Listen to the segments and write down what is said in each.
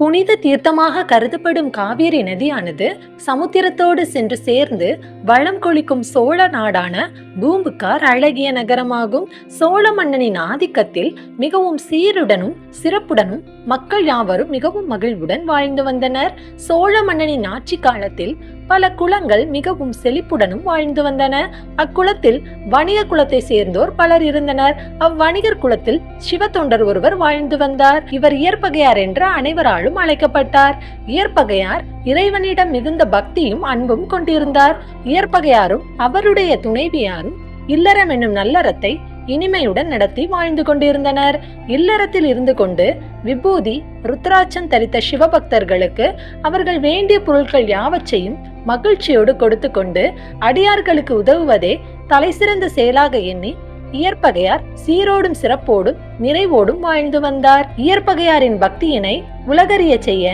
புனித தீர்த்தமாக கருதப்படும் காவிரி நதியானது சமுத்திரத்தோடு சென்று சேர்ந்து வளம் கொளிக்கும் சோழ நாடான பூம்புகார் அழகிய நகரமாகும். சோழ மன்னனின் ஆதிக்கத்தில் மிகவும் சீருடனும் சிறப்புடனும் மக்கள் யாவரும் மிகவும் மகிழ்வுடன் வாழ்ந்து வந்தனர். சோழ மன்னனின் ஆட்சி காலத்தில் பல குலங்கள் மிகவும் செழிப்புடனும் வாழ்ந்து வந்தன. அக்குலத்தில் வணிக குலத்தை சேர்ந்தோர் பலர் இருந்தனர். அவ்வணிகர் குலத்தில் சிவத்தொண்டர் ஒருவர் வாழ்ந்து வந்தார். இவர் இயற்பகையார் என்று அனைவராலும் அழைக்கப்பட்டார். இயற்பகையார் இறைவனிடம் மிகுந்த பக்தியும் அன்பும் கொண்டிருந்தார். இயற்பகையாரும் அவருடைய துணைவியாரும் இல்லறம் என்னும் நல்லறத்தை இனிமையுடன் நடத்தி வாழ்ந்து கொண்டிருந்தனர். இல்லறத்தில் இருந்து கொண்டு விபூதி ருத்ராட்சம் தரித்த சிவபக்தர்களுக்கு அவர்கள் வேண்டிய பொருட்கள் யாவற்றையும் மகிழ்ச்சியோடு கொடுத்து கொண்டு அடியார்களுக்கு உதவுவதே தலை சிறந்த செயலாக எண்ணி இயற்பகையார் சீரோடும் சிறப்போடும் நிறைவோடும் வாழ்ந்து வந்தார். இயற்பகையாரின் பக்தியினை உலகறிய செய்ய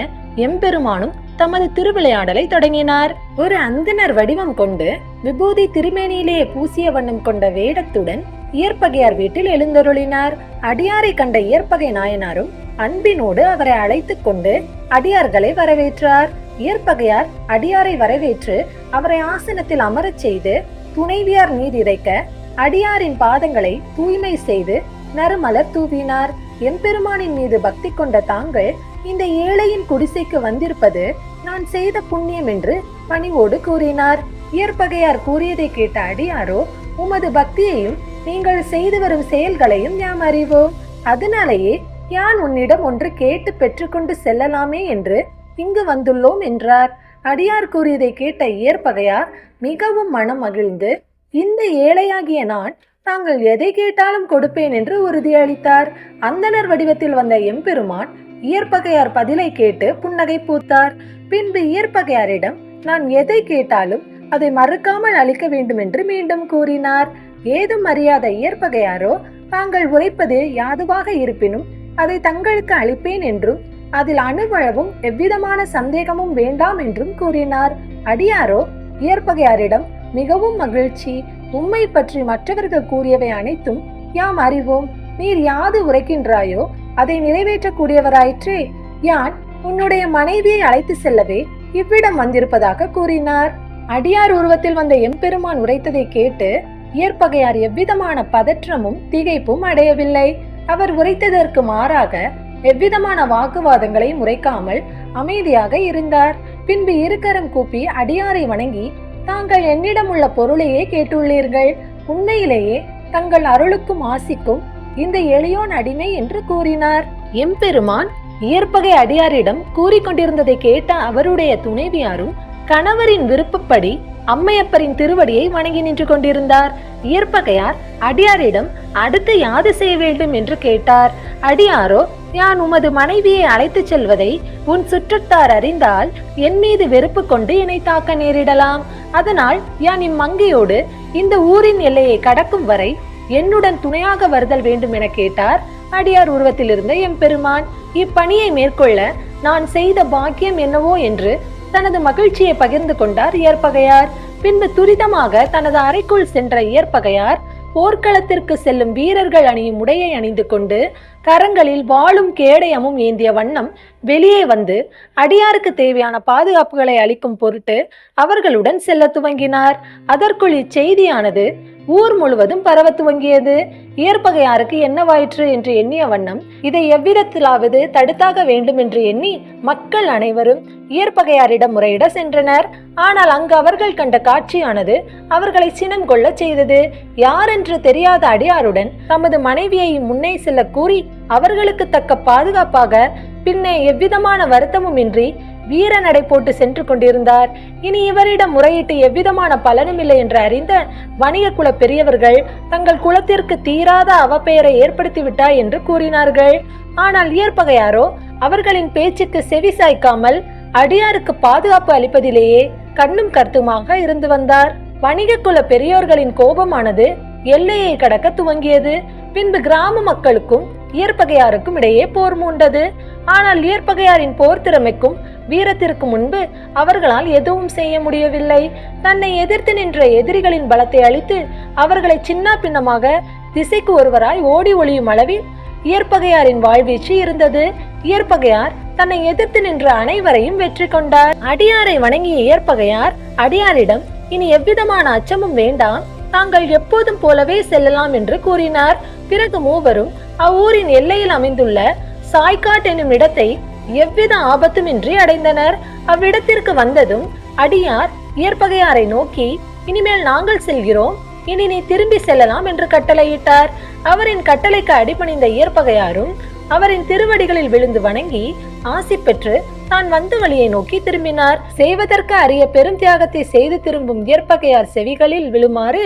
எம்பெருமானும் தமது திருவிளையாடலை தொடங்கினார். ஒரு அந்தனர் வடிவம் கொண்டு விபூதி திருமேனியிலே பூசிய வண்ணம் கொண்ட வேடத்துடன் இயற்பகையார் வீட்டில் எழுந்தருளினார். அடியாரை கண்ட இயற்பகை நாயனாரும் அன்பினோடு அவரை அழைத்து கொண்டு அடியார்களை வரவேற்றார். இயற்பகையார் அடியாரை வரவேற்று அவரை ஆசனத்தில் அமரச் செய்து துணைவியார் நீர் இறைக்க அடியாரின் பாதங்களை தூய்மை செய்து நறுமலர் தூவினார். எம்பெருமானின் மீது பக்தி கொண்ட தாங்கள் இந்த ஏழையின் குடிசைக்கு வந்திருப்பது நான் செய்த புண்ணியம் என்று பணிவோடு கூறினார். இயற்பகையார் கூறியதை கேட்ட அடியாரோ, உமது பக்தியையும் நீங்கள் செய்து வரும் செயல்களையும் யாம் அறிவோம். அதனாலேயே யான் உன்னிடம் ஒன்று கேட்டு பெற்றுக்கொண்டு செல்லலாமே என்று இங்கு வந்துள்ளோம் என்றார். அடியார் கூறியதை கேட்ட இயற்பகையார் மிகவும் மனம் மகிழ்ந்து, இந்த ஏழையாகிய நான் தாங்கள் எதை கேட்டாலும் கொடுப்பேன் என்று உறுதியளித்தார். அந்தனர் வடிவத்தில் வந்த எம்பெருமான் இயற்பகையார் பதிலை கேட்டு புன்னகை பூத்தார். பின்பு இயற்பகையாரிடம் நான் எதை கேட்டாலும் அதை மறுக்காமல் அளிக்க வேண்டும் என்று மீண்டும் கூறினார். ஏதும் அறியாத இயற்பகையாரோ, தாங்கள் உரைப்பது யாதுவாக இருப்பினும் அதை தங்களுக்கு அளிப்பேன் என்றும் அதில் அணுவளவும் எவ்விதமான சந்தேகமும் வேண்டாம் என்றும் கூறினார். அடியாரோ இயற்பகையாரிடம் மிகவும் மகிழ்ச்சி, உம்மை பற்றி மற்றவர்கள் கூறியவை அனைத்தும் யாம் அறிவோம். நீர் யாது உரைக்கின்றாயோ அதை நிறைவேற்றக்கூடியவராயிற்றே. யான் உன்னுடைய மனைவியை அழைத்து செல்லவே இவ்விடம் வந்திருப்பதாக கூறினார். அடியார் உருவத்தில் வந்த எம்பெருமான் உரைத்ததை கேட்டு இயற்பகையார் எவ்விதமான பதற்றமும் திகைப்பும் அடையவில்லை. அவர் உரைத்ததற்கு மாறாக எவ்விதமான வாக்குவாதங்களை முறைக்காமல் அமைதியாக இருந்தார். பின்பு இருக்கரம் கூப்பி அடியாரை வணங்கி, தாங்கள் என்னிடம் உள்ள பொருளையே கேட்டுள்ளீர்கள். உண்மையிலேயே தங்கள் அருளுக்கும் ஆசிக்கும் இந்த எளியோன் அடிமை என்று கூறினார். எம்பெருமான் இயற்பகை அடியாரிடம் கூறிக்கொண்டிருந்ததை கேட்ட அவருடைய துணைவியாரும் கணவரின் விருப்பப்படி அம்மையப்பரின் திருவடியை வணங்கி நின்று கொண்டிருந்தார். இயற்பகையார் அடியாரிடம் அடுத்து யாது செய்ய வேண்டும் என்று கேட்டார். அடியாரோ, யான் உமது மனைவியை அழைத்து செல்வதை உன் சுற்றத்தார் அறிந்தால் என் மீது வெறுப்பு கொண்டு என்னை தாக்க நேரிடலாம். அதனால் யான் இம்மங்கையோடு இந்த ஊரின் எல்லையை கடக்கும் வரை என்னுடன் துணையாக வருதல் வேண்டும் என கேட்டார். அடியார் உருவத்தில் இருந்த எம்பெருமான் இப்பணியை மேற்கொள்ள நான் செய்த பாக்கியம் என்னவோ என்று தனது மகிழ்ச்சியை பகிர்ந்து கொண்டார் இயற்பகையார். பின்பு துரிதமாக தனது அறைக்குள் சென்ற இயற்பகையார் போர்க்களத்திற்கு செல்லும் வீரர்கள் அணியும் உடையை அணிந்து கொண்டு கரங்களில் வாளும் கேடயமும் ஏந்திய வண்ணம் வெளியே வந்து அடியாருக்கு தேவையான பாதுகாப்புகளை அளிக்கும் பொருட்டு அவர்களுடன் செல்ல துவங்கினார். அதற்குள் இச்செய்தியானது ஊர் முழுவதும் பரவ துவங்கியது. இயற்பகையாருக்கு என்னவாயிற்று என்று எண்ணிய வண்ணம் இதை எவ்விதத்திலாவது தடுத்தாக வேண்டும் என்று எண்ணி மக்கள் அனைவரும் இயற்பகையாரிடம் முறையிட சென்றனர். ஆனால் அங்கு அவர்கள் கண்ட காட்சியானது அவர்களை சினம் கொள்ள செய்தது. யாரென்று தெரியாத அடியாருடன் தமது மனைவியை முன்னே செல்ல கூறி அவர்களுக்கு தக்க பாதுகாப்பாக பின்னே எவ்விதமான வருத்தமும் இன்றி வீர நடை போட்டு சென்று கொண்டிருந்தார். இனி இவரிடம் முறையிட்டு எவ்விதமான பலனும் இல்லை என்று அறிந்த வணிக குல பெரியவர்கள் தங்கள் குலத்திற்கு தீராத அவப்பெயரை ஏற்படுத்தி விட்டாய் என்று கூறினார்கள். ஆனால் இயற்பகையாரோ அவர்களின் பேச்சுக்கு செவி சாய்க்காமல் அடியாருக்கு பாதுகாப்பு அளிப்பதிலேயே கண்ணும் கருத்துமாக இருந்து வந்தார். வணிக குல பெரியோர்களின் கோபமானது எல்லையை கடக்க துவங்கியது. பின்பு கிராம மக்களுக்கும் இயற்பகையாருக்கும் இடையே போர் மூண்டது. ஆனால் இயற்பகையாரின் போர் திறமைக்கும் வீரத்திற்கு முன்பு அவர்களால் எதுவும் செய்ய முடியவில்லை. தன்னை எதிர்த்து நின்ற எதிரிகளின் பலத்தை அளித்து அவர்களை சின்ன பின்னமாக திசைக்கு ஒருவராய் ஓடி ஒளியும் அளவில் இயற்பகையாரின் வாழ்வீச்சு இருந்தது. இயற்பகையார் தன்னை எதிர்த்து நின்ற அனைவரையும் வெற்றி கொண்டார். அடியாரை வணங்கிய ஏற்பகையார் அடியாரிடம் இனி எவ்விதமான அச்சமும் வேண்டாம், தாங்கள் எப்போதும் போலவே செல்லலாம் என்று கூறினார். பிறகு மூவரும் அவ்வூரின் எல்லையில் அமைந்துள்ள சாய்காட் என்னும் இடத்தை எவ்வித ஆபத்துமின்றி அடைந்தனர். அவ்விடத்திற்கு வந்ததும் அடியார் ஏற்பகையாரை நோக்கி, இனிமேல் நாங்கள் செல்கிறோம், இனி நீ திரும்பி செல்லலாம் என்று கட்டளையிட்டார். அவரின் கட்டளைக்கு அடிபணிந்த ஏற்பகையாரும் அவரின் திருவடிகளில் விழுந்து வணங்கி ஆசி பெற்று தான் வந்த வழியை நோக்கி திரும்பினார். செய்வதற்கு அரிய பெரும் தியாகத்தை செய்து திரும்பும் ஏற்பகையார் செவிகளில் விழுமாறு,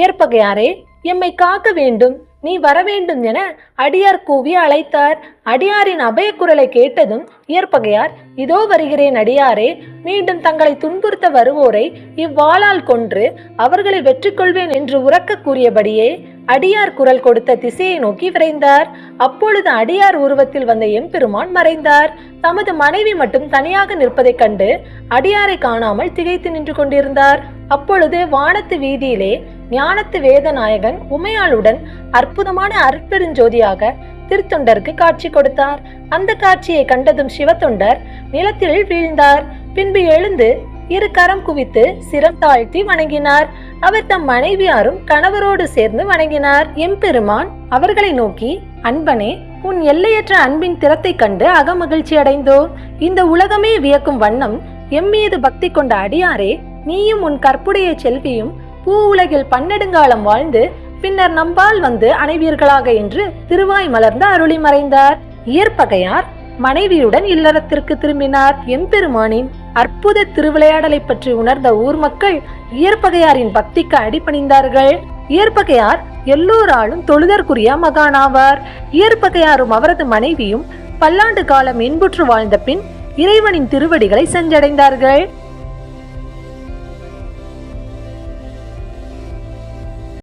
ஏற்பகையாரே, எம்மை காக்க வேண்டும், நீ வரவேண்டும் என அடியார் கூவி அழைத்தார். அடியாரின் அபய குரலை கேட்டதும் ஏற்பகையார், இதோ வருகிறேன் அடியாரே, மீண்டும் தங்களை துன்புறுத்த வருவோரை இவ்வாளால் கொன்று அவர்களை வெற்றி கொள்வேன் என்று உரக்க கூறியபடியே அடியார் குரல் கொடுத்த திசையை நோக்கி விரைந்தார். அப்பொழுது அடியார் உருவத்தில் வந்த எம்பெருமான் மறைந்தார். தமது மனைவி மட்டும் தனியாக நிற்பதைக் கண்டு அடியாரை காணாமல் திகைத்து நின்று கொண்டிருந்தார். அப்பொழுது வானத்து வீதியிலே ஞானத்து வேதநாயகன் உமையாளுடன் அற்புதமான அருட்பெருஞ்சோதியாக திருத்தொண்டருக்கு காட்சி கொடுத்தார். அந்த காட்சியை கண்டதும் சிவத்தொண்டர் நிலத்தில் வீழ்ந்தார். பின்பு எழுந்து இரு கரம் குவித்து சிரம் தாழ்த்தி வணங்கினார். அவர் தம் மனைவியாரும் கணவரோடு சேர்ந்து வணங்கினார். எம்பெருமான் அவர்களை நோக்கி, அன்பனே, உன் எல்லையற்ற அன்பின் திறத்தை கண்டு அகமகிழ்ச்சி அடைந்தோம். இந்த உலகமே வியக்கும் வண்ணம் எம்மீது பக்தி கொண்ட அடியாரே, நீயும் உன் கற்புடைய செல்வியும் பூ உலகில் பன்னெடுங்காலம் வாழ்ந்து பின்னர் நம்பால் வந்து அணைவீர்களாக என்று திருவாய் மலர்ந்து அருளி மறைந்தார். ஏற்பகையார் மனைவியுடன் இல்லறத்திற்கு திரும்பினார். எம்பெருமானின் அற்புத திருவிளையாடலை பற்றி உணர்ந்த ஊர் மக்கள் ஏற்பகையாரின் பக்திக்கு அடிபணிந்தார்கள். ஏற்பகையார் எல்லோராலும் தொழுதற்குரிய மகானாவார். ஏற்பகையாரும் அவரது மனைவியும் பல்லாண்டு காலம் இன்புற்று வாழ்ந்த பின் இறைவனின் திருவடிகளை சென்றடைந்தார்கள்.